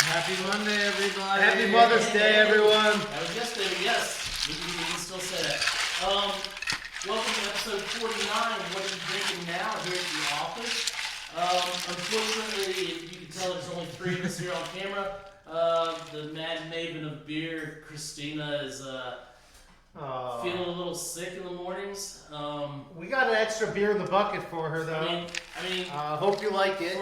Happy Monday, everybody. Happy Mother's Day, everyone. That was yesterday, but yes, we can still say that. Welcome to episode 49. What are you drinking now here at the office? Unfortunately, you can tell there's only three of us here on camera. The mad maven of beer, Christina, is feeling a little sick in the mornings. We got an extra beer in the bucket for her, though. I mean, hope you like it.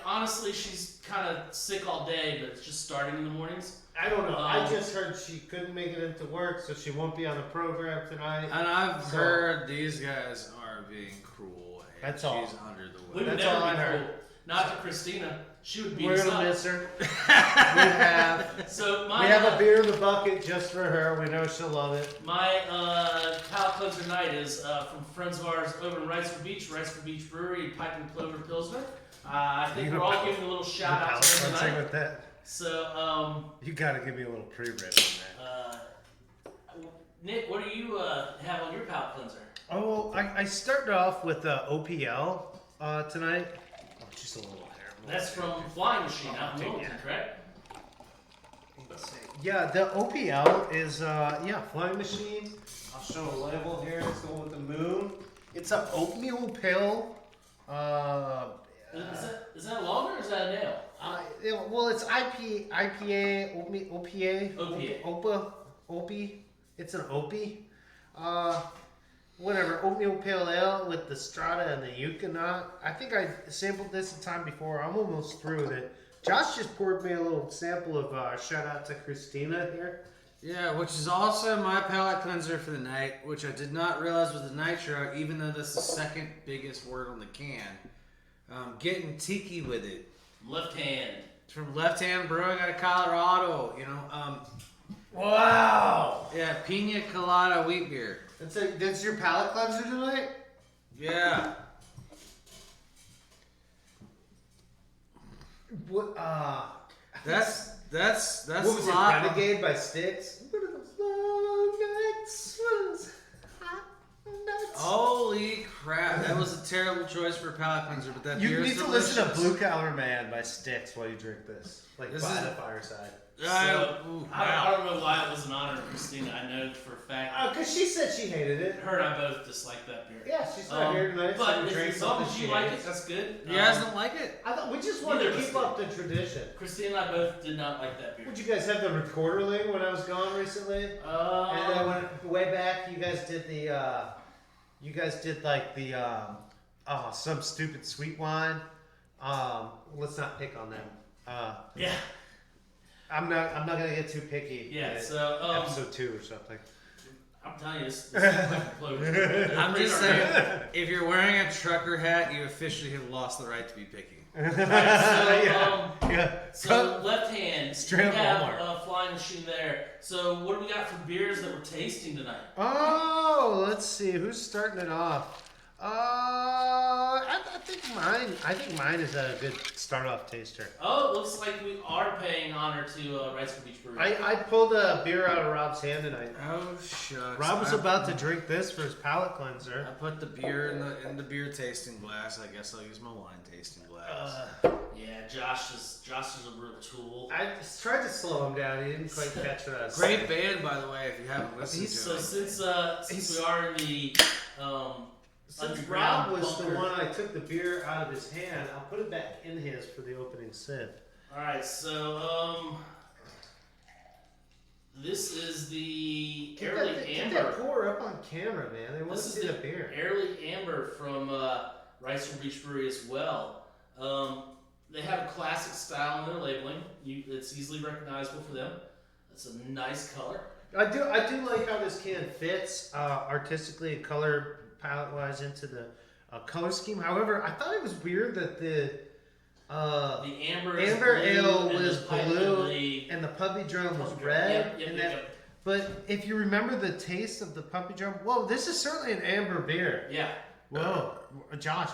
Honestly, she's kind of sick all day, but it's just starting in the mornings. I don't know. I just heard she couldn't make it into work, so she won't be on the program tonight. And I've heard these guys are being cruel. And That's all. She's under the We weather. would That's all never I be heard. cool. Not to Christina. She would beat We're us gonna up. miss her. we have a beer in the bucket just for her. We know she'll love it. My palate cleanser night is from friends of ours over in Riceford Beach Brewery, Pipe and Clover Pilsner. I think we're all giving a little shout out to them tonight. With that. So, You gotta give me a little pre-rib on that. Nick, what do you have on your palate cleanser? Oh, I started off with OPL tonight. Oh, just a little hair. That's from Flying Machine out in Wilmington, correct? Let's see. Yeah, the OPL is Flying Machine. I'll show a label here. It's going with the moon. It's an oatmeal pale. Is that a lager or is that a nail? Well, it's IPA, OPI. It's an OPI. Whatever, oatmeal pale ale with the strata and the Yukonot. I think I sampled this the time before. I'm almost through with it. Josh just poured me a little sample of shout out to Christina here. Yeah, which is also my palate cleanser for the night, which I did not realize was the nitro, even though that's the second biggest word on the can. Getting tiki with it. Left hand. It's from Left Hand Brewing out of Colorado, Wow! Yeah, Pina Colada wheat beer. That's your palate cleanser tonight? Yeah. What? That's what was a it? lot. Renegade by Styx. Holy crap! That was a terrible choice for a palate cleanser, but that You beer is need to delicious. listen to Blue Collar Man by Styx while you drink this, like This by is- the fireside. I don't know why it was an honor to Christina. I know for a fact. Because she said she hated it. Her and I both dislike that beer. Yeah, she's not here tonight. But so we if drink as long something as you she like hates. it, that's good. You guys don't like it? I thought we just wanted Neither to of us keep did. up the tradition. Christina and I both did not like that beer. Would you guys have the recorderling when I was gone recently? And then when way back, you guys did some stupid sweet wine. Let's not pick on them. Yeah. I'm not gonna get too picky. Yeah. in So episode 2 or something. I'm telling you, this is like close. I'm just saying, if you're wearing a trucker hat, you officially have lost the right to be picky. So left hand, Straight we up have Walmart. a Flying Machine there. So what do we got for beers that we're tasting tonight? Oh, let's see who's starting it off. I think mine is a good start off taster. Oh, it looks like we are paying honor to Riceford Beach Brewery. I pulled a beer out of Rob's hand tonight. Oh shucks! Rob was about to drink this for his palate cleanser. I put the beer in the beer tasting glass. I guess I'll use my wine tasting glass. Yeah, Josh is a real tool. I just tried to slow him down. He didn't quite catch what I was Great saying. band, by the way. If you haven't listened to So it. since we are in the Since underground Rob was the bunker. one I took the beer out of his hand, I'll put it back in his for the opening sip. All right, so this is the Early Get Amber. that pour up on camera, man. They want to This see is the the beer. Early Amber from Riceford Beach Brewery as well. They have a classic style in their labeling. It's easily recognizable for them. It's a nice color. I do like how this can fits artistically and color palette wise into the color scheme. However, I thought it was weird that the Amber is Amber blue Ale and was the pipe blue the- and the puppy drum was Yep, red. yep, and yep, that, yep. But if you remember the taste of the puppy drum, whoa, this is certainly an amber beer. Yeah. Whoa, Josh,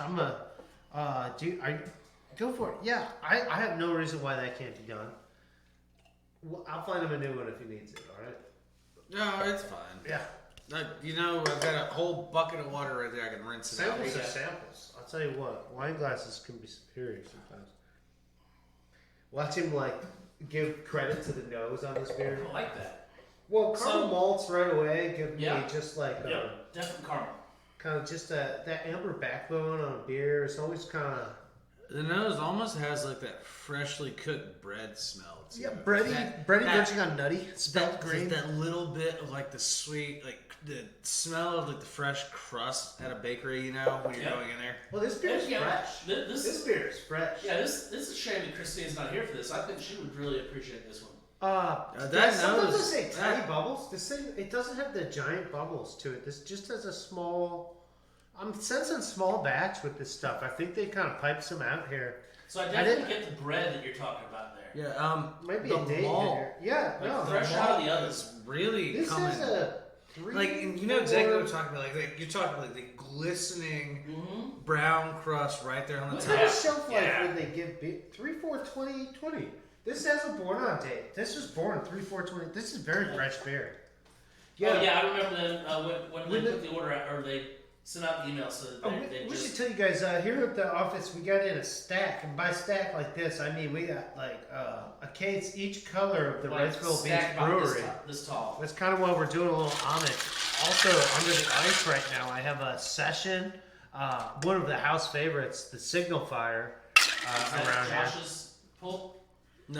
go for it. Yeah, I have no reason why that can't be done. Well, I'll find him a new one if he needs it. All right. No, it's fine. Yeah. I've got a whole bucket of water right there. I can rinse it out. Samples are samples. I'll tell you what, wine glasses can be superior sometimes. Watch him like give credit to the nose on this beer. I like that. Well, caramel malts right away give me Yeah. just like Definitely caramel. kind of just that amber backbone on a beer. It's always kind of The nose almost has like that freshly cooked bread smell. To it. bready verging on nutty. Spelt green. That little bit of like the sweet, like the smell of like the fresh crust at a bakery. You know, when you're going in there. Well, this beer is fresh. This beer is fresh. Yeah, this is a shame that Christine's not here for this. I think she would really appreciate this one. Sometimes I nose, say tiny bubbles. This thing, it doesn't have the giant bubbles to it. This just has a small. I'm sensing small batch with this stuff. I think they kind of piped some out here. So I definitely get the bread that you're talking about there. Yeah, Maybe the a date malt, here. Yeah, Like no. fresh out of the others. really This coming. is a 3. Like, and you know exactly what we're talking about. Like you're talking like the glistening brown crust right there on the What top. kind of shelf life would they give beer? 3/4/2020. This has a born on date. This was born 3/4/20. This is very fresh beer. Yeah. Oh yeah, I remember them when they put the order out, or they sent out the email. So they we just should tell you guys here at the office we got in a stack, and by stack like this I mean we got like a case each color of the like Wrightsville Beach stacked about Brewery. this tall. That's kind of why we're doing a little homage. Also under the ice right now I have a session, one of the house favorites, the Signal Fire around here. Josh's pull. No,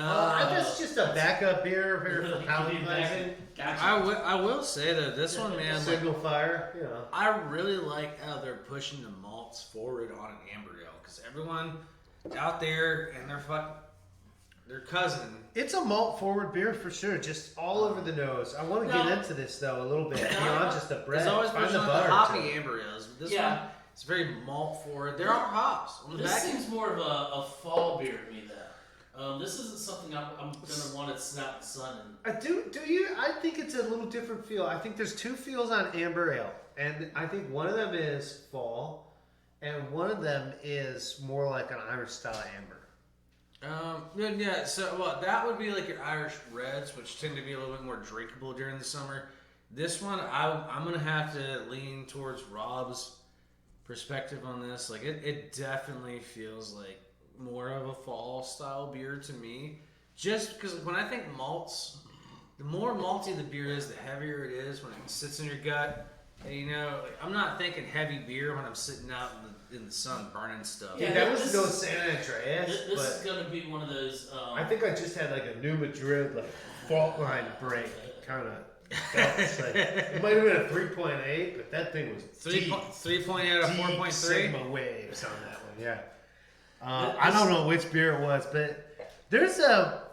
That's just a backup beer here for palate Gotcha. cleansing. I will say though, this one, man, like, Signal Fire, you know. I really like how they're pushing the malts forward on an amber ale because everyone out there and their cousin. It's a malt forward beer for sure, just all over the nose. I want to get into this though a little bit beyond just the bread. There's always Find pushing the on butter. the hoppy to it. amber ales. But this Yeah. one, it's very malt forward. There are hops on the This back. seems more of a fall beer to me, though. This isn't something I'm gonna want to sit out in the sun and. Do you? I think it's a little different feel. I think there's two feels on amber ale, and I think one of them is fall, and one of them is more like an Irish style amber. Yeah, so well, that would be like your Irish Reds, which tend to be a little bit more drinkable during the summer. This one, I'm gonna have to lean towards Rob's perspective on this. Like, it definitely feels like more of a fall style beer to me. Just because when I think malts, the more malty the beer is, the heavier it is when it sits in your gut. And, you know, like, I'm not thinking heavy beer when I'm sitting out in the sun burning stuff. Yeah, that was this no is- San Andreas, This but is gonna be one of those. I think I just had like a New Madrid like fault line break kind of. It might have been a 3.8, but that thing was 3.8 out of deep 4.3. Sigma waves on that one. Yeah. I don't know which beer it was, but there's a.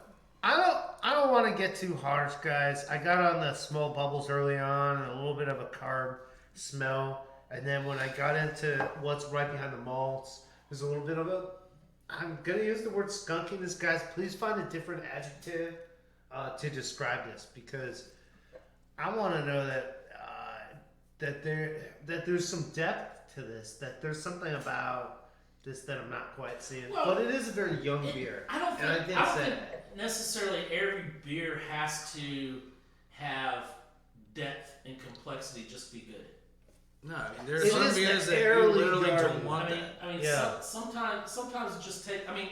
I don't want to get too harsh, guys. I got on the small bubbles early on, and a little bit of a carb smell, and then when I got into what's right behind the malts, there's a little bit of a. I'm gonna use the word skunkiness, guys. Please find a different adjective to describe this, because I want to know that there's some depth to this. That there's something about this that I'm not quite seeing. Well, but it is a very young beer. I don't And think, I I did don't say think necessarily every beer has to have depth and complexity just to be good. No, I mean, there are It some is beers the that you early literally garden. don't want that. I mean, Yeah. sometimes just take. I mean,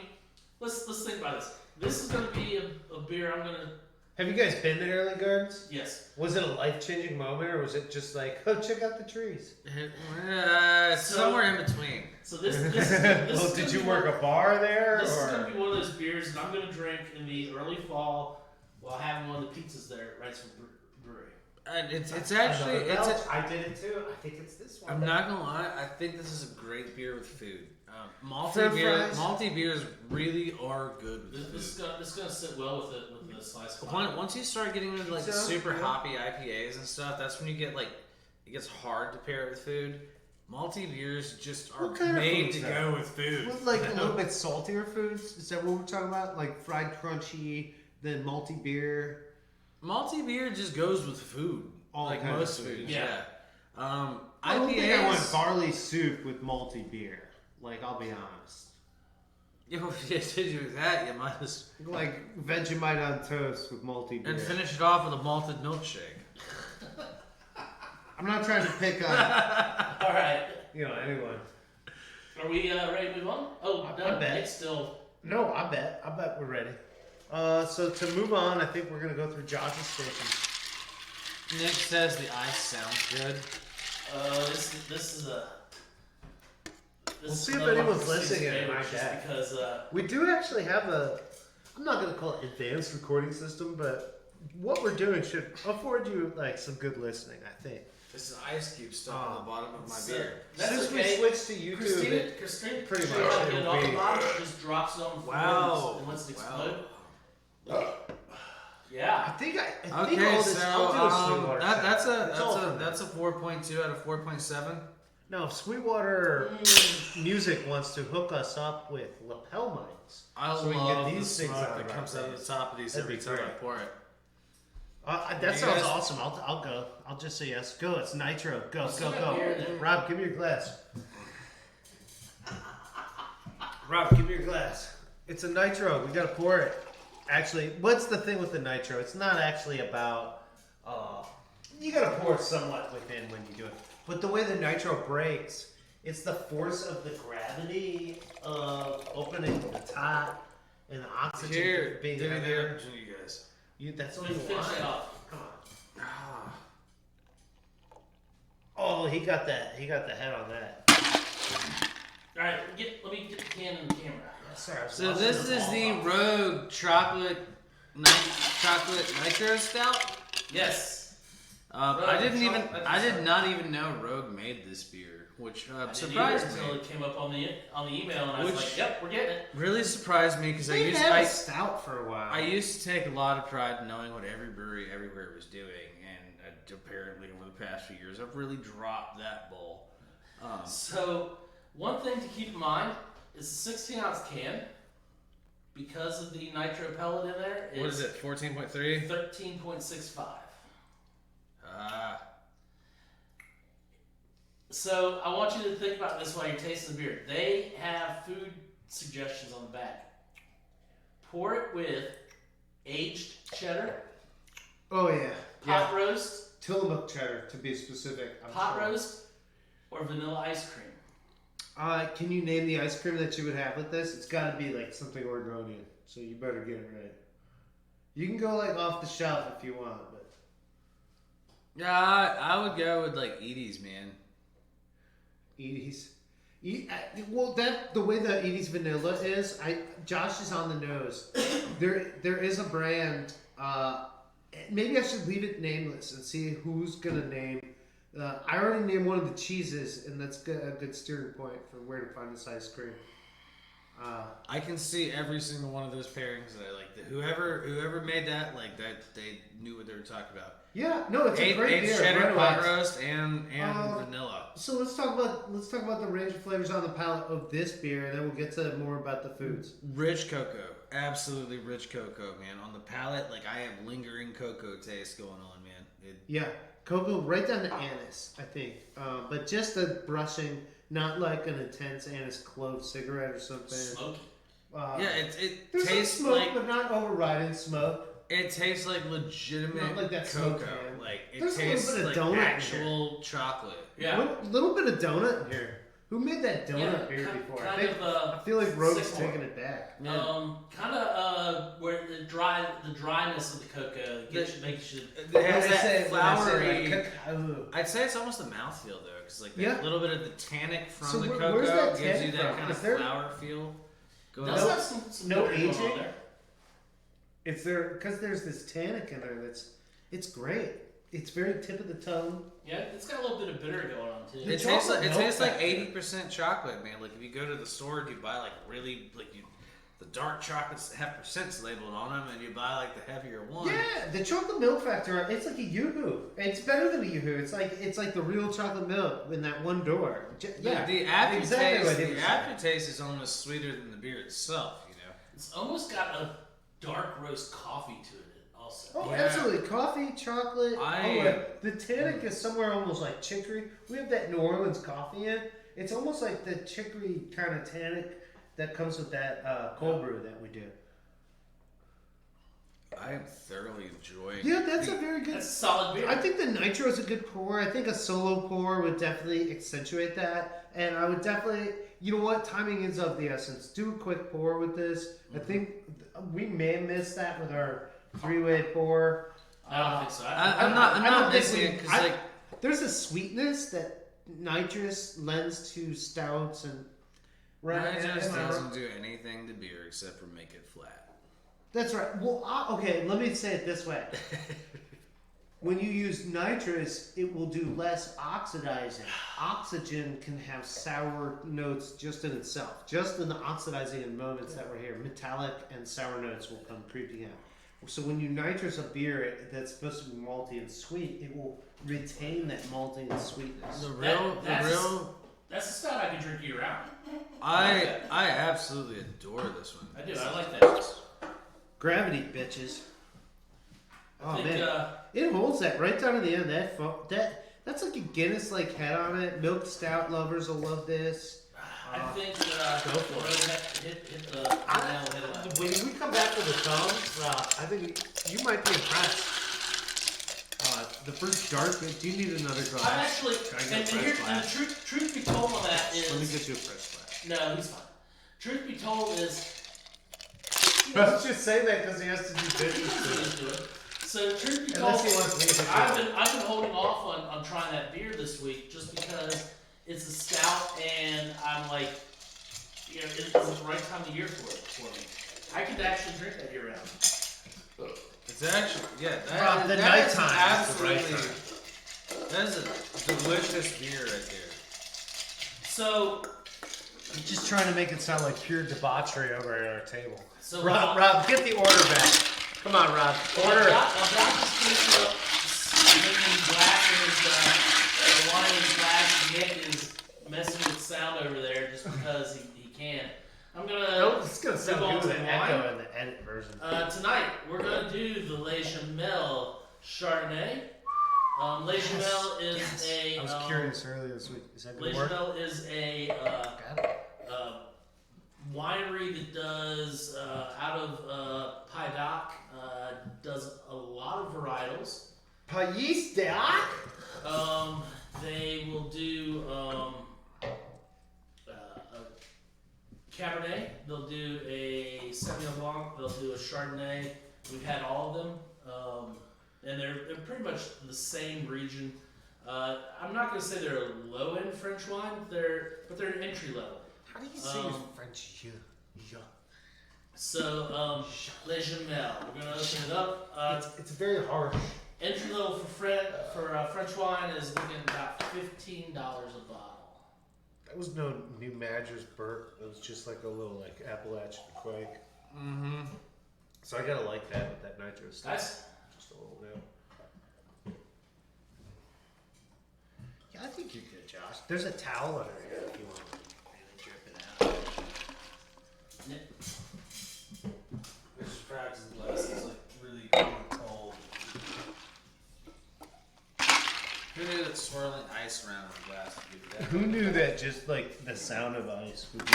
let's think about this. This is going to be a beer I'm going to. Have you guys been to Early Gardens? Yes. Was it a life-changing moment, or was it just like, oh, check out the trees? Somewhere in between. So this is Well, gonna did you be work one- a bar there? This is or? going to be one of those beers that I'm going to drink in the early fall while having one of the pizzas there at Wrightsville Brewery. And it's actually Another it's. Belch. I did it too. I think it's this one. I'm not gonna lie. I think this is a great beer with food. Malty French beers really are good with This food. is going to sit well with the slice of Once you start getting into like the Sounds super good. hoppy IPAs and stuff, that's when you get like it gets hard to pair it with food. Malty beers just are What kind of made foods to are- go with food. With like a little bit saltier foods? Is that what we're talking about? Like fried crunchy, then malty beer? Malty beer just goes with food, All like kinds most of food. foods. Yeah. I don't think I want IPAs. barley soup with malty beer. Like, I'll be honest. If you did you that, you might as Like Vegemite on toast with malty beer. and finish it off with a malted milkshake. I'm not trying to pick on, All right. anyone. Are we ready to move on? Oh, I no, bet. Nick's still No, I bet we're ready. So to move on, I think we're gonna go through Josh's stations. Nick says the ice sounds good. This is a. We'll see if anyone's listening and like just that. because We do actually have a, I'm not gonna call it advanced recording system, but what we're doing should afford you like some good listening, I think. This is ice cube stuck on the bottom of my beer. That's Since okay. we switched to YouTube, Christine pretty shows much how to get it it'll off the be- bottom, just drops it on the floor Wow. and lets it explode. I Yeah. think all Okay, this, I'll do a so Sweetwater that's sound. a 4.2 out of 4.7. No, if Sweetwater Music wants to hook us up with lapel mics, I so we can love get the these things smoke out that of comes our out of the face. top of these That'd every be time I great. pour it. That You sounds guys- awesome. I'll go. I'll just say yes. Go. It's nitro. Go. Still Go. got Go. beer in there. Rob, give me your glass. Rob, give me your glass. It's a nitro. We gotta pour it. Actually, what's the thing with the nitro? It's not actually about. You gotta pour it somewhat within when you do it. But the way the nitro breaks, it's the force of the gravity of opening the top and the oxygen Here, being give me in the there. opportunity, you guys. That's all Let you me finish want. it off. Come on. Ah. Oh, he got that. He got the head on that. All right, let me get the can in the camera. Sorry. I was So lost this in the is ball. the Rogue chocolate nitro stout. Yes. I did chocolate not even know Rogue made this beer, which I didn't surprised either until me. it came up on the email, and I was Which- like, "Yep, we're getting it." Really surprised me because They've had a stout for a while. I used to take a lot of pride in knowing what every brewery everywhere was doing, and apparently over the past few years, I've really dropped that ball. So one thing to keep in mind is the 16-ounce can, because of the nitro pellet in there. What is it? 14.3. 13.65. Ah, So I want you to think about this while you're tasting the beer. They have food suggestions on the back. Pour it with aged cheddar, Oh yeah. pot roast, Tillamook cheddar to be specific. I'm pot sure. roast, or vanilla ice cream. Can you name the ice cream that you would have with this? It's got to be like something Oregonian, so you better get it right. You can go like off the shelf if you want, but yeah, I would go with like Edie's, man. Edie's. Well, the way the Edie's vanilla is, Josh is on the nose. There is a brand. Maybe I should leave it nameless and see who's gonna name. I already named one of the cheeses, and that's a good steering point for where to find this ice cream. I can see every single one of those pairings that I like. Whoever made that, like that, they knew what they were talking about. Yeah, no, it's a great beer. cheddar, right pot away. roast, and vanilla. So let's talk about the range of flavors on the palate of this beer, and then we'll get to more about the foods. Rich cocoa, absolutely rich cocoa, man. On the palate, like I have lingering cocoa taste going on, man. Yeah, cocoa right down to anise, I think, but just a brushing, not like an intense anise clove cigarette or something. Smoky. Yeah, it There's some tastes smoke, like but not overriding smoke. it tastes like legitimate Not like that smoke cocoa. can. Like it There's a little tastes bit of like donut in actual chocolate. Yeah. Little bit of donut in here. Who made that donut Yeah, beer kind- before? kind I think of, I feel like Rogue's Sycamore. taking it back. Kind of where the dryness of the cocoa makes you. It has When I say- that when I say, flowery. like, cacao. I'd say it's almost a mouthfeel though, because like that Yeah. little bit of the tannic from So the where's cocoa that gives you tannic that from? kind of Is there- flower feel. Going Does on. have some no bitter going on aging? there. It's there because there's this tannic in there. It's great. It's very tip of the tongue. Yeah, it's got a little bit of bitter going on too. The It tastes chocolate like milk 80% chocolate, man. Like if you go to the store and you buy like really like the dark chocolates that have percents labeled on them, and you buy like the heavier one. Yeah, the chocolate milk factor. It's like a yoo-hoo. It's better than a yoo-hoo. It's like the real chocolate milk in that one door. Yeah, The exactly what aftertaste, he the was saying. aftertaste is almost sweeter than the beer itself. You know. It's almost got a dark roast coffee to it also. Oh, Yeah. absolutely. Coffee, chocolate. I- The tannic is somewhere almost like chicory. We have that New Orleans coffee in. It's almost like the chicory kind of tannic that comes with that cold brew that we do. I am thoroughly enjoying. Yeah, that's a very good. That's a solid beer. I think the nitro is a good pour. I think a solo pour would definitely accentuate that, and I would definitely, you know what? Timing is of the essence. Do a quick pour with this. I think we may have missed that with our 3-way pour. I don't think so. I'm not missing it because like there's a sweetness that nitrous lends to stouts and nitrous doesn't do anything to beer except for make it flat. That's right. Well, okay. Let me say it this way. When you use nitrous, it will do less oxidizing. Oxygen can have sour notes just in itself. Just in the oxidizing moments that we're here, metallic and sour notes will come creeping out. So when you nitrous a beer that's supposed to be malty and sweet, it will retain that malting and sweetness. That's a stout I can drink year round. I absolutely adore this one. I do. I like that. Gravity, bitches. I think, man, it holds that right down to the end. That's like a Guinness-like head on it. Milk stout lovers will love this. I think go for it. Hit the nail. When we come back to the tone, I think you might be impressed. The first dark. Do you need another glass? I'm actually, and the truth be told on that is. Let me get you a fresh glass. No, he's fine. Truth be told is. I was just saying that because he has to do business. So truth be told, I've been holding off on trying that beer this week just because it's a stout and I'm like, it's the right time of year for me. I could actually drink that year round. It's actually the nighttime is the right time. That is a delicious beer right there. So I'm just trying to make it sound like pure debauchery over at our table. So Rob, get the order back. Come on, Rob. Order. I'm just finishing up making glasses. The wine in glass. Nick is messing with sound over there just because he can. I'm gonna. It's gonna sound good with an echo in the edit version. Tonight we're gonna do the Le Jamel Chardonnay. Le Jamel is a. I was curious earlier this week. Is that Le gonna work? Jamel is a winery that does out of Paidoc. Does a lot of varietals. Pays d'Arc? They will do a Cabernet. They'll do a Sauvignon Blanc. They'll do a Chardonnay. We've had all of them, and they're pretty much the same region. I'm not going to say they're a low-end French wine, but they're an entry level. How do you say French? So, Le Jamel. We're going to open it up. It's very harsh. Entry level for French wine is looking at about $15 a bottle. That was no New Madras burp. It was just like a little Appalachian quake. Mm-hmm. So I gotta like that with that nitrous stuff. Nice. Just a little bit. Yeah, I think you're good, Josh. There's a towel under here if you want to really drip it out. This practice glass is like really cold. Who knew that swirling ice around the glass would do that? Who knew that just like the sound of ice would be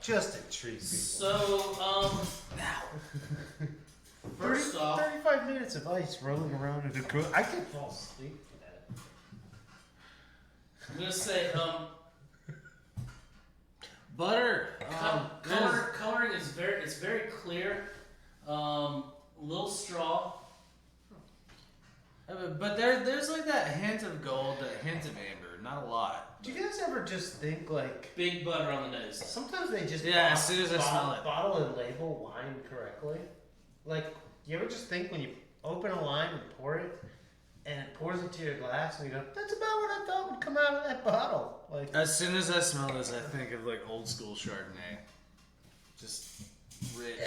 just a treat people? So, first off, 35 minutes of ice rolling around in a cool. I could fall asleep for that. I'm gonna say, Butter. coloring is very clear. Little straw. But there's like that hint of gold, that hint of amber. Not a lot. Do you guys ever just think like Big butter on the nose. sometimes they just As soon as I smell it. bottle and label wine correctly? Like, you ever just think when you open a wine and pour it, and it pours into your glass, and you go, "That's about what I thought would come out of that bottle." Like, As soon as I smell this, I think of like old school Chardonnay. Just rich,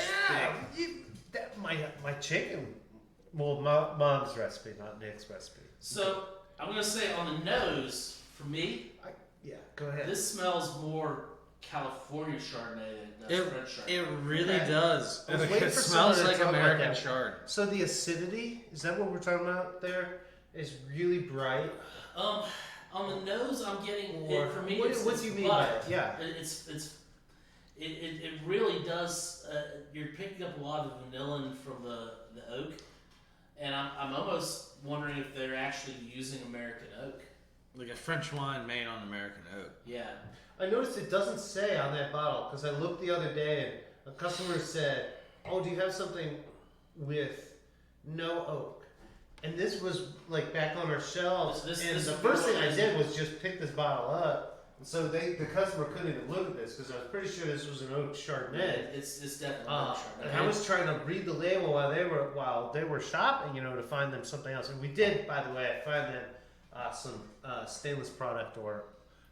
thick. my chicken. Well, mom's recipe, not Nick's recipe. So I'm gonna say on the nose, for me, Yeah, go ahead. this smells more California Chardonnay than does French Chardonnay. It really does. I was waiting It for smells someone to like talk about American that. Chard. So the acidity, is that what we're talking about there? Is really bright. On the nose, I'm getting Or, it for me. what it's do you mean butter. by it? Yeah. It really does. You're picking up a lot of vanillin from the oak, and I'm almost wondering if they're actually using American oak. Like a French wine made on American oak. Yeah. I noticed it doesn't say on that bottle because I looked the other day and a customer said, "Oh, do you have something with no oak?" And this was like back on our shelves, This and the would first be thing I one did was just pick this bottle up. And so the customer couldn't even look at this because I was pretty sure this was an oak Chardonnay. It's definitely And Chardonnay. I was trying to read the label while they were shopping, to find them something else. And we did, by the way, find them some stainless product, or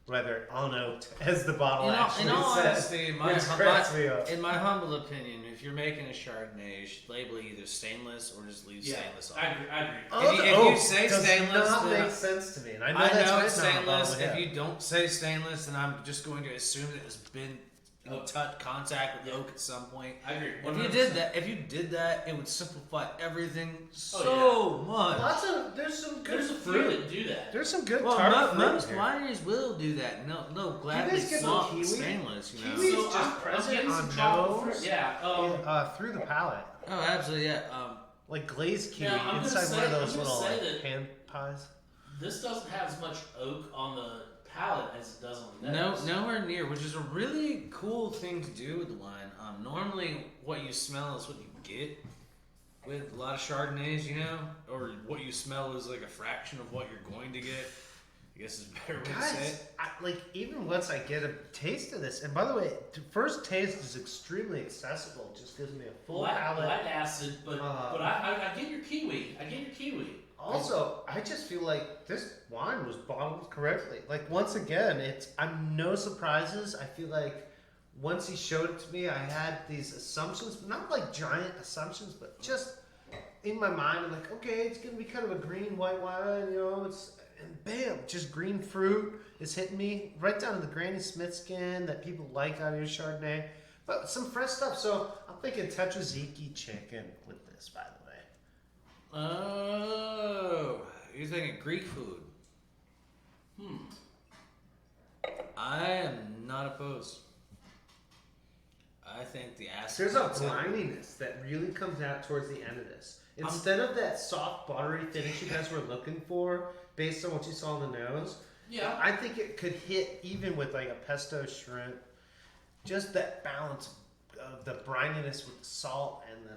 rather unoaked, as the bottle actually in all says. honesty, Which cracks me up. in my humble opinion, if you're making a Chardonnay, you should label it either stainless or just leave stainless on. I agree. If you say does stainless, not then make sense to me. And I know I that's know right it's now on the stainless. bottle, yeah. If you don't say stainless, then I'm just going to assume that it's been in contact with oak at some point. I agree. If you did that, it would simplify everything much. There's some good There's a few that do that. There's some good Well, tart fruit most here. wineries will do that. No, gladly guys get the swap kiwi? stainless. You know. Kiwi's So just I'm present getting some on chocolate nose. fruit. Yeah. Through the palate, Oh, absolutely. Yeah. like glazed kiwi Now, I'm gonna inside one of say- those I'm gonna little say that- hand pies. This doesn't have as much oak on the palate as it does on the No, nose. nowhere near, which is a really cool thing to do with the wine. Normally, what you smell is what you get with a lot of Chardonnays, or what you smell is like a fraction of what you're going to get. I guess is a better way to say Guys, it. even once I get a taste of this, and by the way, the first taste is extremely accessible. It just gives me a full palate. Light acid, but I get your kiwi. Also, I just feel like this wine was bottled correctly. Like, once again, I'm no surprises. I feel like once he showed it to me, I had these assumptions, not like giant assumptions, but just in my mind, I'm like, okay, it's gonna be kind of a green white wine, and bam, just green fruit is hitting me right down to the Granny Smith skin that people like out of your Chardonnay, but some fresh stuff. So I'm thinking Tetrazziki chicken with this, by the way. Oh, you're thinking Greek food. I am not opposed. I think the acid. There's a brininess that really comes out towards the end of this. Instead of that soft, buttery finish you guys were looking for, based on what you saw on the nose, Yeah. I think it could hit even with like a pesto shrimp. Just that balance of the brininess with the salt and the.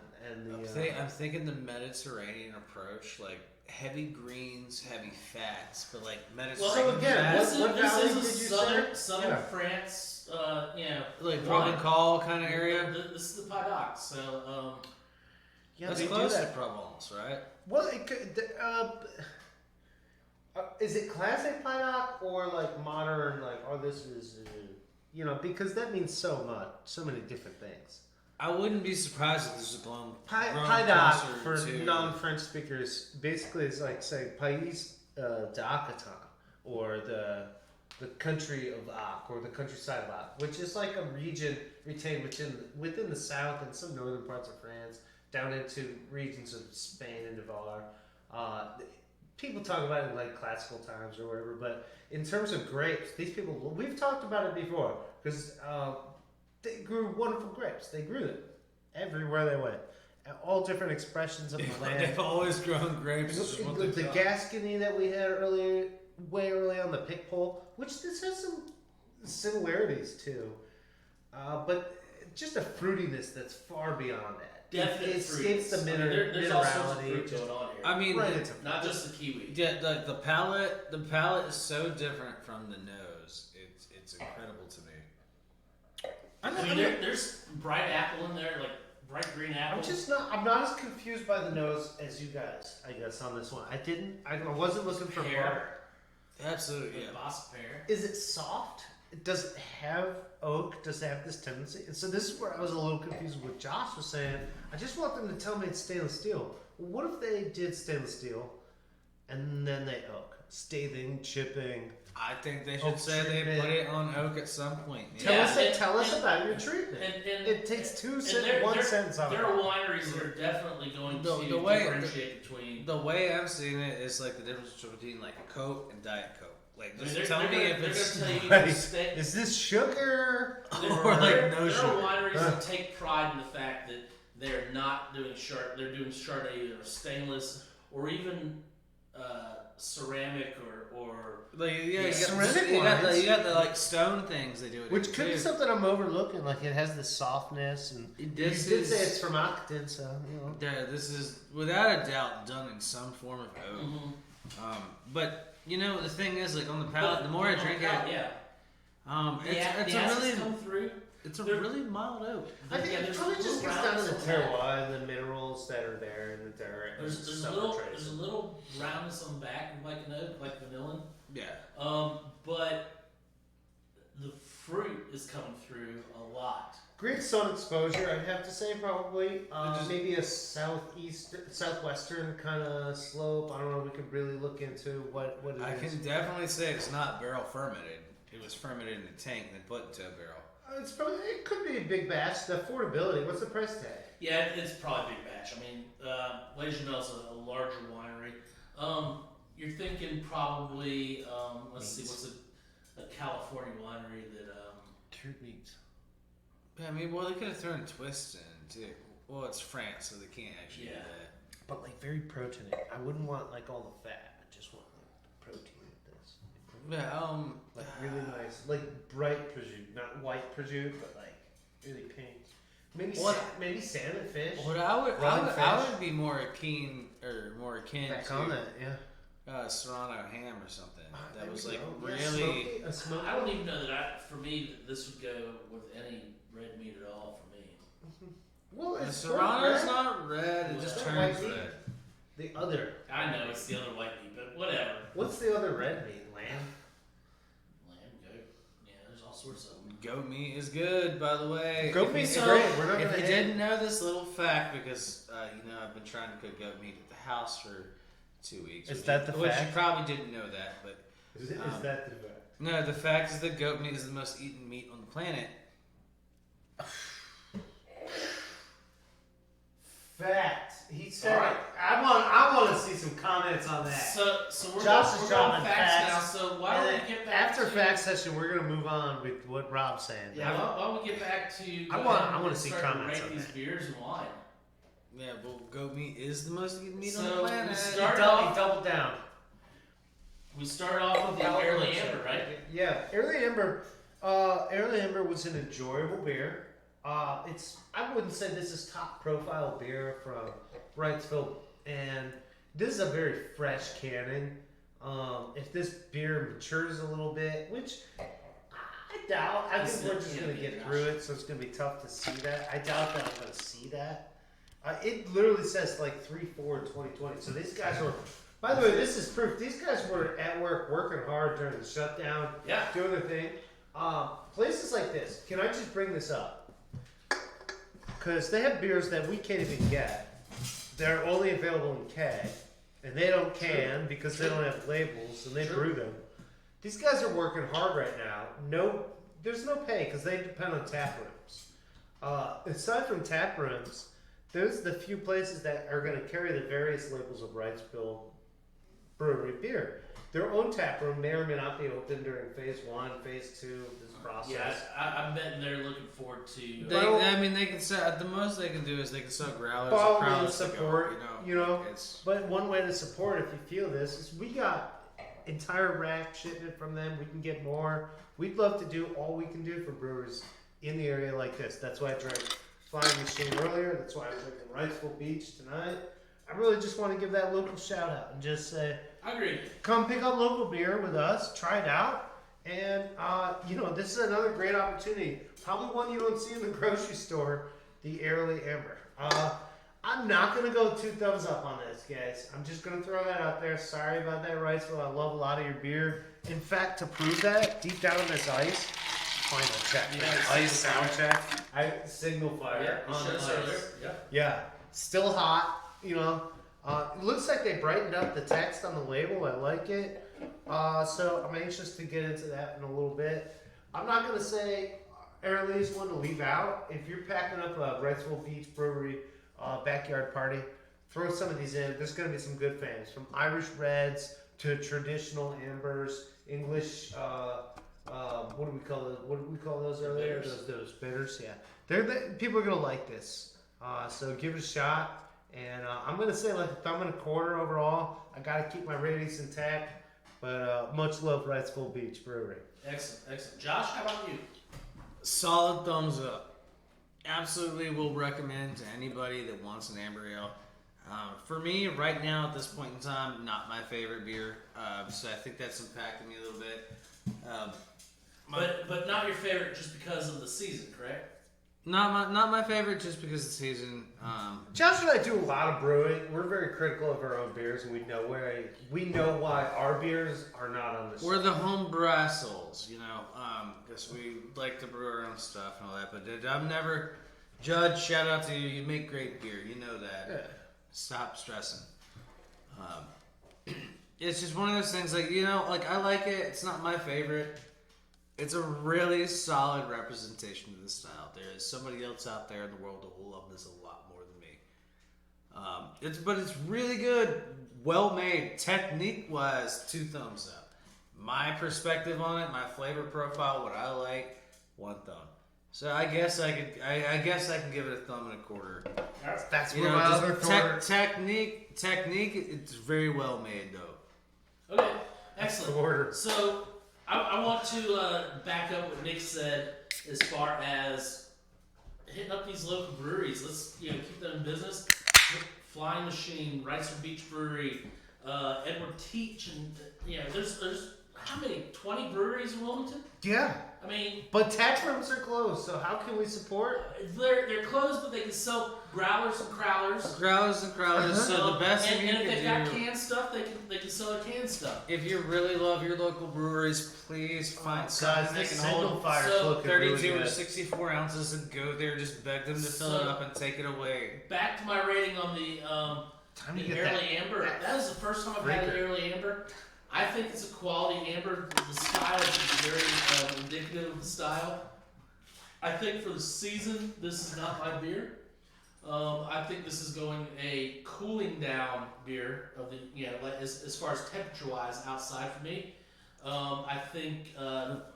I'm thinking the Mediterranean approach, like heavy greens, heavy fats, but like Mediterranean. So again, fats, what this valley is a did you southern say? France, like wine. Provencal kind of area. This is the Paddock, so Yeah, That's they do close to that. Provence, right? Well, it could. Is it classic Paddock or like modern? Like, oh, this is, because that means so much, so many different things. I wouldn't be surprised if there's a grown Paddock, for closer to- non-French speakers, basically is like saying Pays d'Aquitaine, or the country of Ac, or the countryside of Ac, which is like a region retained within the south and some northern parts of France, down into regions of Spain and Navarre. People talk about it in like classical times or whatever, but in terms of grapes, these people, we've talked about it before, because they grew wonderful grapes. They grew them everywhere they went. All different expressions of the land. They've always grown grapes. is what The they've done. Gascony that we had way early on the pick pole, which this has some similarities to, but just a fruitiness that's far beyond that. definite It escapes the there's all sorts of minerality. fruit going on here. I mean, Right, Not just the kiwi. yeah, the palate is so different from the nose. It's incredible to me. I mean, there's bright apple in there, like bright green apple. I'm not as confused by the nose as you guys, I guess, on this one. I wasn't looking for Pear. butter. Absolutely, yeah. Boss pear. Is it soft? Does it have oak? Does it have this tendency? And so this is where I was a little confused with what Josh was saying. I just want them to tell me it's stainless steel. Well, what if they did stainless steel and then they oak? Scathing, chipping. I think they should Oak say they treatment. put it on oak at some point. Tell Yeah, us and- about your treatment. And It takes one there sentence off. There are wineries that are definitely going The to way- differentiate between. The way I'm seeing it is like the difference between like a Coke and Diet Coke. Like, I mean, just tell me if it's they're gonna tell you Right. to stay. Is this sugar? or like no there sugar. are wineries that take pride in the fact that they're not doing they're doing Chardonnay that are stainless or even ceramic or Like ceramic you got wines. you got the like stone things they do it Which in, could be too. something I'm overlooking. Like it has the softness, and This you did is- say it's from Octane, so you know. Yeah, this is without a doubt done in some form of oak. But you know the thing is, like on the palate, the more I drink it, yeah, it's the a acids really come through. it's a really mild oak. I think Yeah, it there's probably a little just gets down to the roundness on that. terroir and the minerals that are there in the dirt. There's a little roundness on the back of like an oak, like vanilla. Yeah. But The fruit is coming through a lot. great sun exposure, I'd have to say, probably. Just- Maybe a southwestern kind of slope. I don't know. We could really look into what it is. I can definitely say it's not barrel fermented. It was fermented in a tank and then put into a barrel. It could be a big batch. The affordability. What's the price tag? Yeah, it's probably a big batch. I mean, Legionel's a larger winery. You're thinking probably, let's see, what's a California winery that, Cured meats. Yeah, I mean, well, they could have thrown twists in too. Well, it's France, so they can't actually do Yeah. that. But like very proteinic. I wouldn't want like all the fat. I just want like the protein with this. Yeah, Like really nice, like bright prosciutto, not white prosciutto, but like really pink. Maybe What- maybe salmon fish. What I Running fish. would be more akin Back to on that, yeah. Serrano ham or something. That There was we like go. Yeah, really. smoky, a smoky. I don't even know that for me, this would go with any red meat at all for me. Well, The it's Serrano's red. not red; it just It's turns white meat. red. The other. I know it's the other white meat, but whatever. What's the other red meat? Lamb. Lamb, goat, yeah, there's all sorts of them. Goat meat is good, by the way. Goat If meat's you- great. We're not If gonna you hate- didn't know this little fact, because I've been trying to cook goat meat at the house for 2 weeks. Is which that you, the which fact? you probably didn't know that, but Is Um, that the fact? no. The fact is that goat meat is the most eaten meat on the planet. Fact. He said. All right. I want to see some comments on that. So we're Josh going, is we're going dropping facts now. facts. So why And don't then we get back after to fact session, we're gonna move on with what Rob's saying. Yeah, why don't we get back to? I go want- ahead I and wanna see start comments rank on these that. beers and wine. Yeah, well, goat meat is the most eaten meat on So, the we planet. start- Double down. We start off with the early amber, right? Yeah, early amber. Early amber was an enjoyable beer. I wouldn't say this is top profile beer from Wrightsville, and this is a very fresh canning. If this beer matures a little bit, which I doubt, I think we're just gonna get through it, so it's gonna be tough to see that. I doubt that I'm gonna see that. It literally says like 3-4 in 2020. So these guys were. By the way, this is proof. These guys were at work working hard during the shutdown, Yeah. doing their thing. Places like this, can I just bring this up? Because they have beers that we can't even get. They're only available in keg, and they don't can because they don't have labels, and they brew them. These guys are working hard right now. There's no pay because they depend on tap rooms. Aside from tap rooms, there's the few places that are going to carry the various labels of Wrightsville Brewery beer. Their own tap room may or may not be open during phase 1, phase 2 of this process. Yeah, I'm betting they're looking forward to. They can sell. At the most they can do is they can sell growlers. Follow and and crowlers to go, support, It's But one way to support, if you feel this, is we got entire rack shipment from them. We can get more. We'd love to do all we can do for brewers in the area like this. That's why I drank Flying Machine earlier. That's why I'm drinking Wrightsville Beach tonight. I really just want to give that local shout out and just say, I agree. come pick up local beer with us, try it out, and this is another great opportunity. Probably one you don't see in the grocery store, the Early Amber. I'm not gonna go 2 thumbs up on this, guys. I'm just gonna throw that out there. Sorry about that, Wrightsville. I love a lot of your beer. In fact, to prove that, deep down in this ice, final check. Yeah, Ice sound check. Signal fire Yeah, on showed the us ice. earlier. Yeah. Yeah, still hot. It looks like they brightened up the text on the label. I like it. So I'm anxious to get into that in a little bit. I'm not gonna say Early's one to leave out. If you're packing up a Wrightsville Beach Brewery backyard party, throw some of these in. There's gonna be some good fans, from Irish Reds to traditional ambers, English. What do we call those? What did we call those earlier? Bitters. Those bitters. Yeah, people are gonna like this. So give it a shot. And I'm going to say like a thumb and a quarter overall. I got to keep my ratings intact. But much love, Wrightsville Beach Brewery. Excellent, excellent. Josh, how about you? Solid thumbs up. Absolutely will recommend to anybody that wants an amber ale. For me, right now at this point in time, not my favorite beer. So I think that's impacted me a little bit. But not your favorite just because of the season, correct? Not my favorite just because of the season. Josh and I do a lot of brewing. We're very critical of our own beers, and we know why our beers are not on the show. We're the homebrew assholes, because we like to brew our own stuff and all that. But I'm never Judge. Shout out to you. You make great beer. You know that. Yeah. Stop stressing. It's just one of those things. Like I like it. It's not my favorite. It's a really solid representation of the style. There is somebody else out there in the world who will love this a lot more than me. But it's really good, well made, technique wise. 2 thumbs up. My perspective on it, my flavor profile, what I like, 1 thumb. So I guess I can give it a thumb and a quarter. That's what my other technique. It's very well made though. Okay, excellent. Quarter. So I want to back up what Nick said as far as hitting up these local breweries. Let's keep them in business. Flying Machine, Wrightsville Beach Brewery, Edward Teach, and there's how many? 20 breweries in Wilmington? Yeah. I mean, but tap rooms are closed, so how can we support? They're closed, but they can sell growlers and crowlers. So the best thing and you if they've can got do, canned stuff, they can sell their canned stuff. if you really love your local breweries, please find something that can hold fire so 32 really or good. 64 ounces and go there. Just beg them to fill it up and take it away. Back to my rating on the Time to the get early amber. That is the first time I've had an early amber. I think it's a quality amber. The style is very indicative of the style. I think for the season, this is not my beer. I think this is going a cooling down beer of the as far as temperature wise outside for me. I think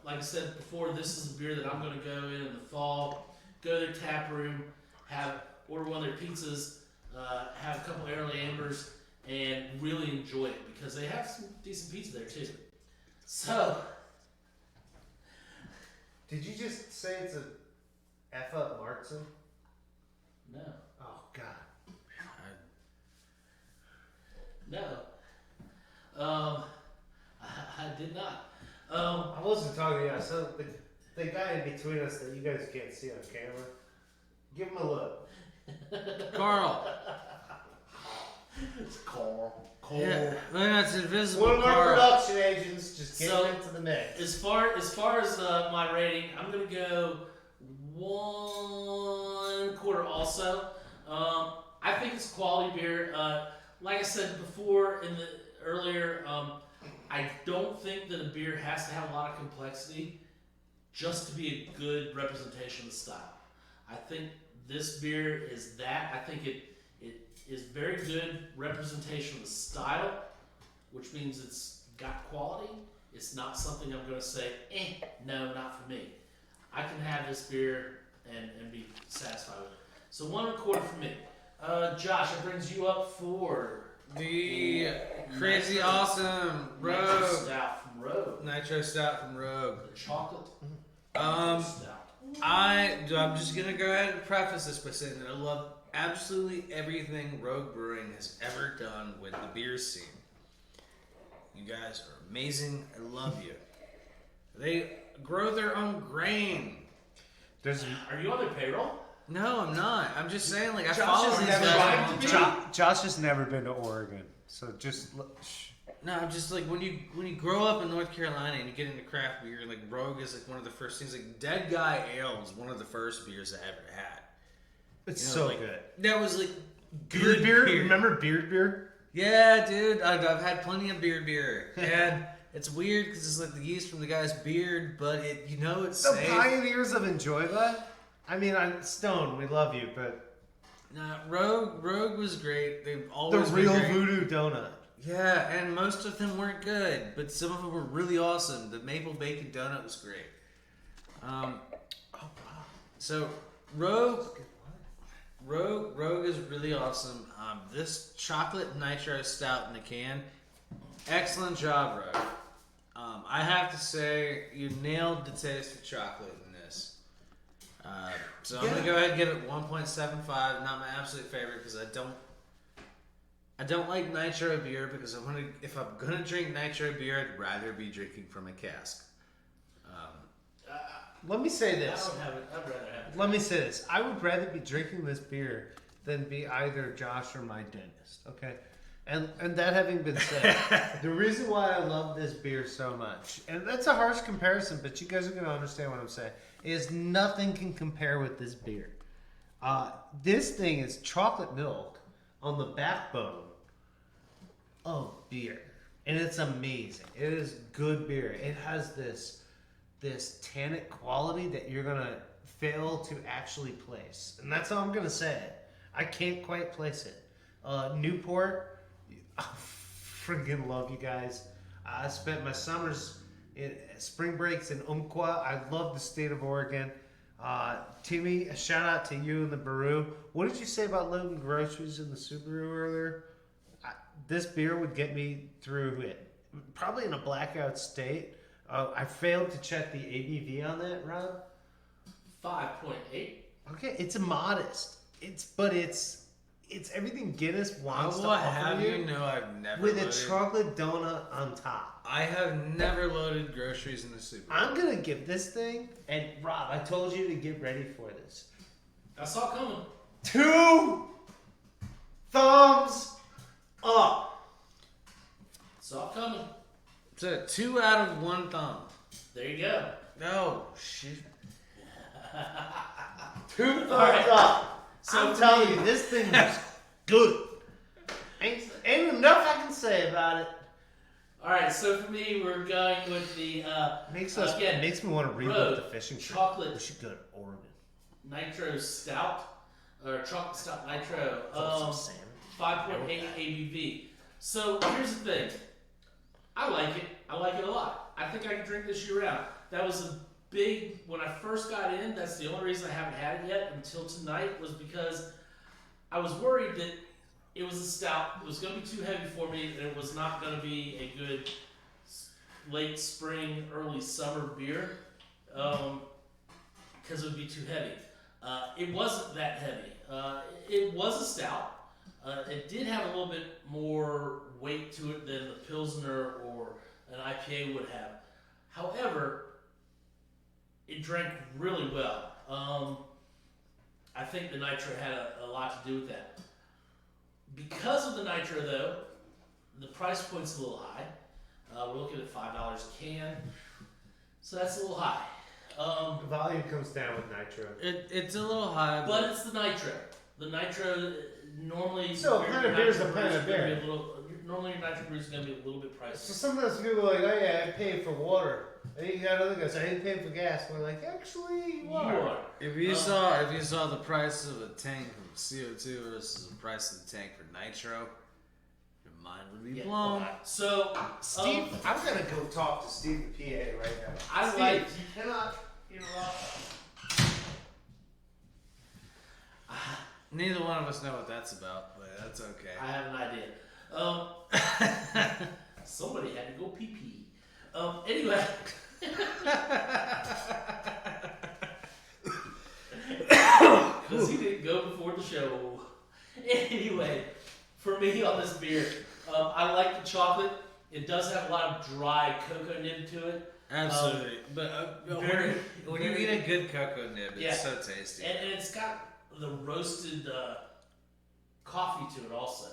like I said before, this is a beer that I'm going to go in the fall, go to their tap room, order one of their pizzas, have a couple early ambers, and really enjoy it because they have some decent pizza there too. So, Did you just say it's a F up Markson? no, Oh God. I did not. I wasn't talking to you. So the guy in between us that you guys can't see on camera, give him a look. Carl. It's Carl. Yeah, that's invisible. One of our Carl. production agents just So, getting into the mix. As far as my rating, I'm gonna go 1/4 also. I think it's a quality beer. Like I said before earlier, I don't think that a beer has to have a lot of complexity just to be a good representation of the style. I think this beer is that. I think it is very good representation of the style, which means it's got quality. It's not something I'm going to say, no, not for me. I can have this beer and be satisfied with it. So 1/4 for me. Josh, it brings you up for The crazy awesome Nitro Rogue. Stout from Rogue. Nitro Stout from Rogue. The chocolate stout. I'm just gonna go ahead and preface this by saying that I love absolutely everything Rogue Brewing has ever done with the beer scene. You guys are amazing. I love you. They grow their own grain. Are you on their payroll? No, I'm not. I'm just saying, like, I Josh follow has these never guys. been to Josh has never been to Oregon, so just No, I'm just like when you grow up in North Carolina and you get into craft beer, like Rogue is like one of the first things. Like Dead Guy Ale was one of the first beers I ever had. it's You know, so like, good. That was like Beard good beer? Remember beard beer? Yeah, dude. I've had plenty of beer, and it's weird because it's like the yeast from the guy's beard, but it's The safe. pioneers of Enjoy That. I mean, I'm Stone. We love you, but Nah, Rogue was great. They've the always been real great. voodoo donut. Yeah, and most of them weren't good, but some of them were really awesome. The maple bacon donut was great. So Rogue Rogue is really awesome. This chocolate nitro stout in a can, excellent job, Rogue. I have to say, you nailed the taste of chocolate in this. So I'm gonna go ahead and give it 1.75. Not my absolute favorite because I don't like nitro beer because if I'm gonna drink nitro beer, I'd rather be drinking from a cask. Let me say this. I'd rather have it. Let me say this. I would rather be drinking this beer than be either Josh or my dentist. Okay? And that having been said, the reason why I love this beer so much, and that's a harsh comparison, but you guys are going to understand what I'm saying, is nothing can compare with this beer. This thing is chocolate milk on the backbone of beer. And it's amazing. It is good beer. It has this tannic quality that you're going to fail to actually place. And that's all I'm going to say. I can't quite place it. Newport, I freaking love you guys. I spent my summers, spring breaks in Umpqua. I love the state of Oregon. Timmy, a shout out to you and the Baru. What did you say about loading groceries in the Subaru earlier? This beer would get me through it. Probably in a blackout state. I failed to check the ABV on that, Rob. 5.8. Okay, it's a modest. It's everything Guinness wants to I will offer have you you know I've never with loaded, a chocolate donut on top. I have never loaded groceries in the super. I'm gonna give this thing, and Rob, I told you to get ready for this. I saw it coming. 2 thumbs up. Saw it coming. So 2 out of 1 thumb. There you go. No, shit. 2 thumbs right. up. So I'm for telling me- you, this thing is good. Ain't enough I can say about it. All right, so for me, we're going with the Makes me want to Rogue reboot the fishing trip. chocolate We should go to Oregon. nitro stout or chocolate stout nitro. Some salmon. 5.8 ABV. So here's the thing. I like it. I like it a lot. I think I can drink this year round. That was a big, when I first got in, that's the only reason I haven't had it yet until tonight, was because I was worried that it was a stout. It was going to be too heavy for me, and it was not going to be a good late spring, early summer beer, because it would be too heavy. It wasn't that heavy. It was a stout. It did have a little bit more weight to it than the Pilsner or an IPA would have. However, it drank really well. I think the nitro had a lot to do with that. Because of the nitro, though, the price point's a little high. We're looking at $5 a can, so that's a little high. The volume comes down with nitro. It's a little high, But it's the nitro. The nitro normally. So, your pint of beer is a nitro pint brew of gonna beer. be a little- Normally, your nitro brew is going to be a little bit So pricey. sometimes people are like, oh yeah, I pay for water. And you got other guys, I ain't paying for gas. We're like, actually, you are. if you saw the price of a tank of CO2 versus the price of the tank for nitro, your mind would be Yeah. blown. So, Steve, I'm gonna go talk to Steve the PA right now. I Steve, like- you cannot interrupt. Neither one of us know what that's about, but that's okay. I have an idea. Somebody had to go pee pee. Anyway. Because he didn't go before the show. Anyway, for me on this beer, I like the chocolate. It does have a lot of dry cocoa nib to it. Absolutely. But when you eat a good cocoa nib, it's Yeah. so tasty. And it's got the roasted coffee to it also.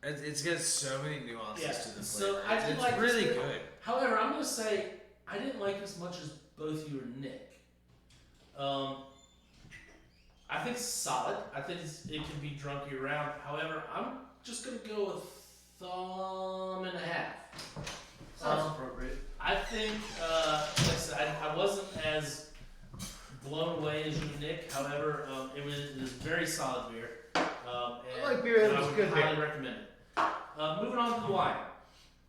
It's got so many nuances Yeah, to the so flavor. I did It's like this really beer. good. However, I'm going to say I didn't like it as much as both you and Nick. I think it's solid. I think it can be drunk year round. However, I'm just going to go with thumb and a half. Sounds appropriate. I think, like I said, I wasn't as blown away as you, Nick. However, it was very solid beer. And I like beer that I was would good beer. highly recommend it. Moving on to the wine.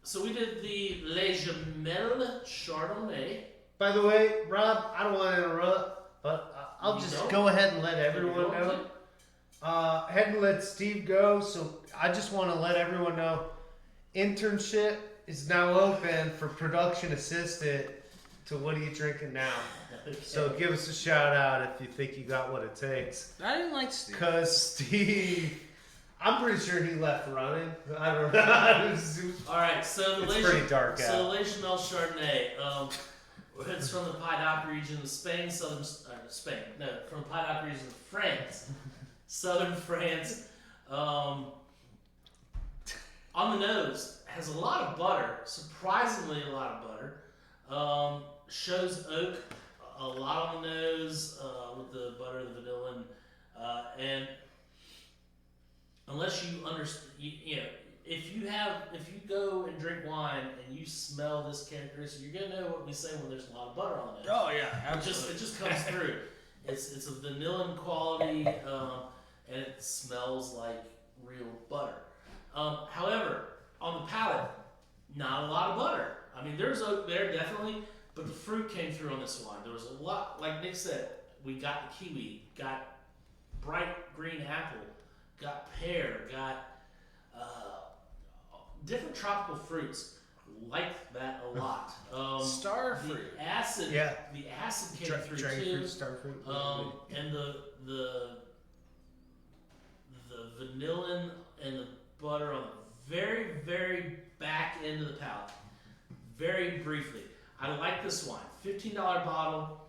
So we did the Les Gemelles Chardonnay. By the way, Rob, I don't want to interrupt, but I'll You just don't? go ahead and let You're everyone going know. to? Had to let Steve go, so I just want to let everyone know internship is now open for production assistant to what are you drinking now? Okay. So give us a shout out if you think you got what it takes. I didn't like Steve. Because Steve, I'm pretty sure he left running. I don't know. All right, so the It's pretty dark so out. the Le Chamel Chardonnay, it's from the Pays region of Spain, from the Pays region of France, southern France. On the nose, has a lot of butter, surprisingly a lot of butter. Shows oak a lot on the nose with the butter, the vanilla, and unless you understand, if you go and drink wine and you smell this characteristic, you're gonna know what we say when there's a lot of butter on the nose. Oh yeah, It just comes through. It's a vanilla quality, and it smells like real butter. However, on the palate, not a lot of butter. I mean, there's oak there definitely, but the fruit came through on this wine. There was a lot, like Nick said, we got the kiwi, got bright green apple, got pear, got different tropical fruits. Like that a lot. Star fruit. The acid, Yeah. the acid came through Dragon too. fruit, star fruit. And the vanillin and the butter on the very, very back end of the palate. Very briefly. I like this wine. $15 bottle,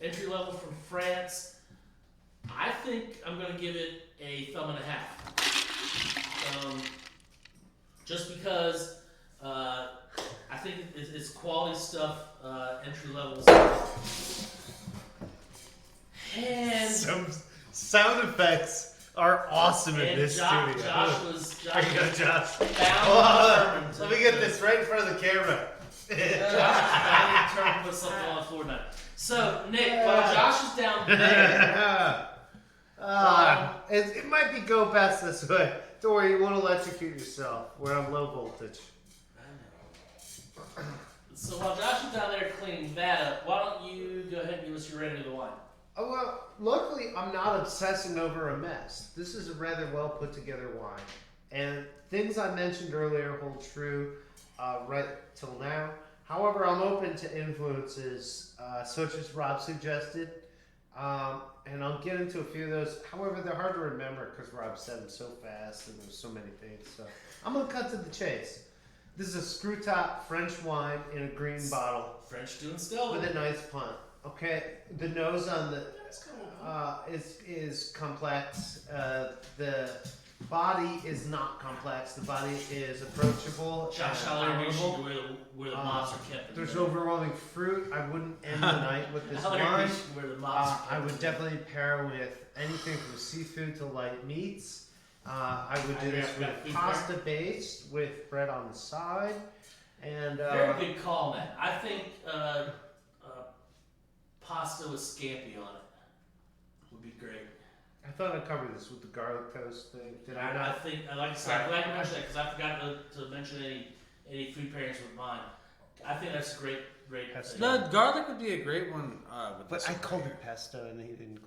entry level from France. I think I'm going to give it a thumb and a half. Just because I think it's quality stuff, entry level stuff. And Some sound effects are awesome in and this Josh, studio. Josh Here you go, Josh. bound and determined Let me get this right in front of the camera. Josh is bound and determined to put something on the floor tonight. So Nick, while Josh is down there, It might be go past this way. Don't worry, you won't electrocute yourself. We're on low voltage. so while Josh is down there cleaning that up, why don't you go ahead and give us your rating of the wine? Oh, well, luckily I'm not obsessing over a mess. This is a rather well put together wine. And things I mentioned earlier hold true right till now. However, I'm open to influences such as Rob suggested. And I'll get into a few of those. However, they're hard to remember because Rob said them so fast and there's so many things. So I'm going to cut to the chase. This is a screw top French wine in a green bottle French doing still. with a nice punt. Okay, the nose on the is complex. The body is not complex. The body is approachable. Josh, and I'll introduce you to tolerable. where the mops are kept. There's overwhelming fruit. I wouldn't end the night with this I'll wine. introduce you where the mops are kept. I would definitely pair with anything from seafood to light meats. I would do this with pasta based with bread on the side. And Very good call, man. I think pasta with scampi on it would be great. I thought I covered this with the garlic toast thing. Did I I not? think I like. I'm glad you mentioned that because I forgot to mention any food pairings with mine. I think that's a great. Thing. No, garlic would be a great one. With But this I one. called it pesto, and he didn't.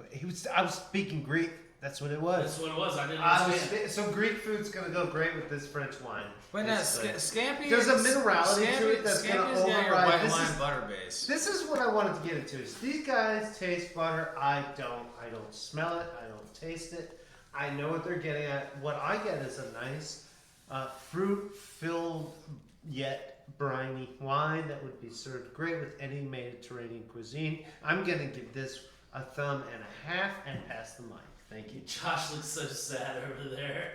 I was speaking Greek. That's what it was. That's what it was. I didn't I understand. was, so Greek food's gonna go great with this French wine. Wait, no, It's, scampi. there's a minerality to it that's Scampi's gonna got your override. white This wine is- butter base. This is what I wanted to get into. Is these guys taste butter. I don't. I don't smell it. I don't taste it. I know what they're getting at. What I get is a nice fruit-filled yet briny wine that would be served great with any Mediterranean cuisine. I'm gonna give this a thumb and a half and pass the mic. Thank you. Josh looks so sad over there.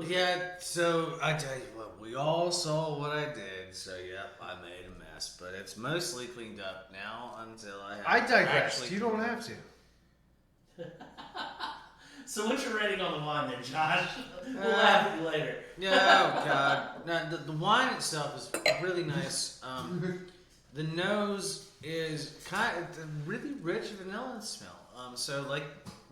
Yeah, so I tell you what, we all saw what I did. So yep, I made a mess, but it's mostly cleaned up now until I have. I digress. actually You don't cleaned have to. So what's your rating on the wine there, Josh? We'll laugh at you later. Yeah, oh god. No, the wine itself is really nice. The nose is kind of really rich vanilla smell. So like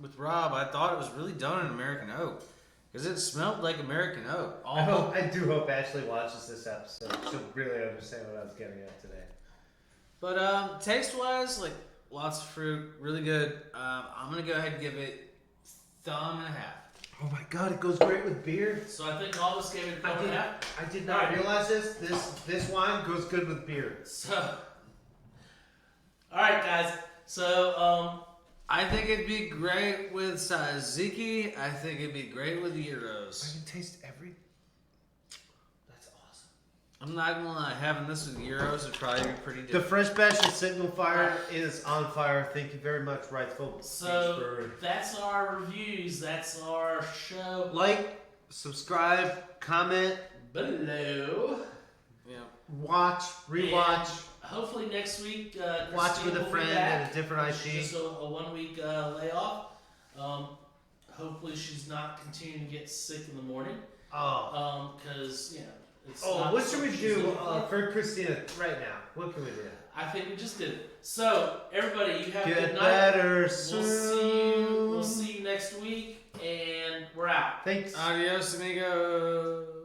with Rob, I thought it was really done in American oak because it smelled like American oak. I do hope Ashley watches this episode. She'll really understand what I was getting at today. But taste wise, like lots of fruit, really good. I'm gonna go ahead and give it thumb and a half. Oh my god, it goes great with beer. So I think all of us gave it a thumb and a half. I did not Alright. realize this. This wine goes good with beer. So, all right, guys. So, I think it'd be great with tzatziki. I think it'd be great with I gyros. can taste every. That's awesome. I'm not gonna lie, having this with gyros would probably be pretty The different. French Batch is sitting on fire. It is on fire. Thank you very much, Rightful. so that's our reviews. That's our show. Like, subscribe, comment, Below. Yeah. watch, rewatch, And hopefully next week, watch Christine with a will be friend back. at a different It's IP. just a 1 week layoff. Hopefully she's not continuing to get sick in the morning. Oh. Because it's. Oh, not what should something we she's do looking for. for Christina right now? What can we do? I think we just did it. So everybody, you have a Get good night. better We'll soon. see you. We'll see you next week, and we're out. Thanks. Adios, amigos.